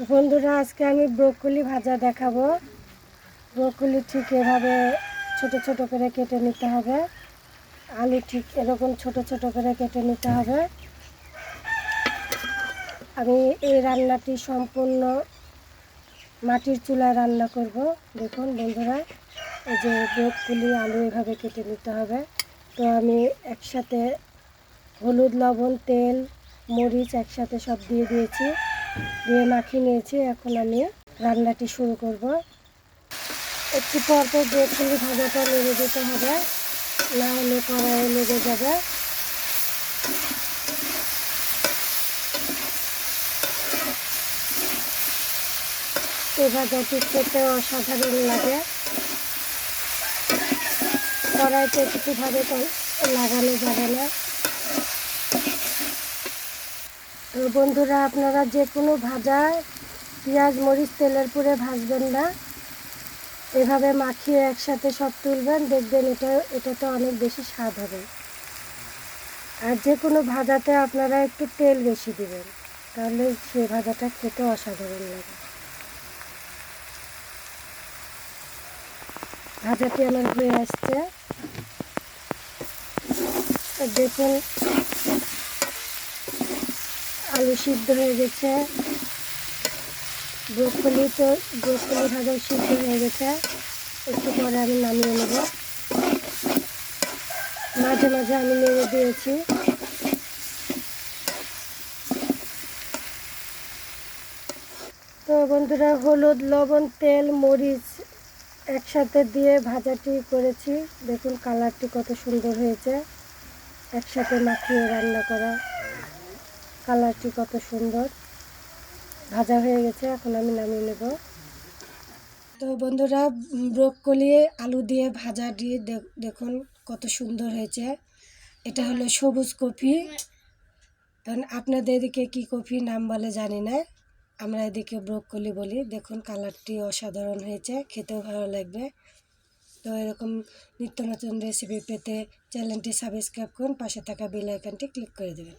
বন্ধুরা, আজকে আমি ব্রোকলি ভাজা দেখাবো। ব্রোকলি ঠিক এভাবে ছোট ছোট করে কেটে নিতে হবে। আলু ঠিক এরকম ছোট ছোট করে কেটে নিতে হবে। আমি এই রান্নাটি সম্পূর্ণ মাটির চুলায় রান্না করব। দেখুন বন্ধুরা, এই যে ব্রোকলি আলু এভাবে কেটে নিতে হবে। তো আমি একসাথে হলুদ, লবণ, তেল, মরিচ একসাথে সব দিয়ে দিয়েছি, দিয়ে মাখিয়ে নিয়েছি। এখন আমি রান্নাটি শুরু করব। একটু পরপর ব্রোকলি ভাজাটা নেড়ে দিতে হবে, না হলে কড়াইয়ে লেগে যাবে। এই ভাজাটি খেতে অসাধারণ লাগে। কড়াইতে একটুভাবে লাগানো যাবে না। তো বন্ধুরা, আপনারা যে কোনো ভাজা পেঁয়াজ মরিচ তেলের পুরে ভাজবেন না, এভাবে মাখিয়ে একসাথে সব তুলবেন, দেখবেন এটাতে অনেক বেশি স্বাদ হবে। আর যে কোনো ভাজাতে আপনারা একটু তেল বেশি দিবেন, তাহলে সেই ভাজাটা খেতে অসাধারণ লাগে। ভাজাটি আমার হয়ে আসছে, দেখুন আলু সিদ্ধ হয়ে গেছে, ব্রোকলি ভাজাও সিদ্ধ হয়ে গেছে। একটু পরে আমি নামিয়ে নেব। মাঝে মাঝে আমি নেড়ে দিয়েছি। তো বন্ধুরা, হলুদ, লবণ, তেল, মরিচ একসাথে দিয়ে ভাজাটি করেছি। দেখুন কালারটি কত সুন্দর হয়েছে। একসাথে মাখিয়ে রান্না করা, কালারটি কত সুন্দর। ভাজা হয়ে গেছে, এখন আমি নামিয়ে নেব। তো বন্ধুরা, ব্রোকলি আলু দিয়ে ভাজাটি দেখুন কত সুন্দর হয়েছে। এটা হলো সবুজ কপি। কারণ আপনাদের এদিকে কী কপি নাম বলে জানি না, আমরা এদিকে ব্রোকলি বলি। দেখুন কালারটি অসাধারণ হয়েছে, খেতেও ভালো লাগবে। তো এরকম নিত্য নতুন রেসিপি পেতে চ্যানেলটি সাবস্ক্রাইব করুন, পাশে থাকা বেল আইকনটি ক্লিক করে দেবেন।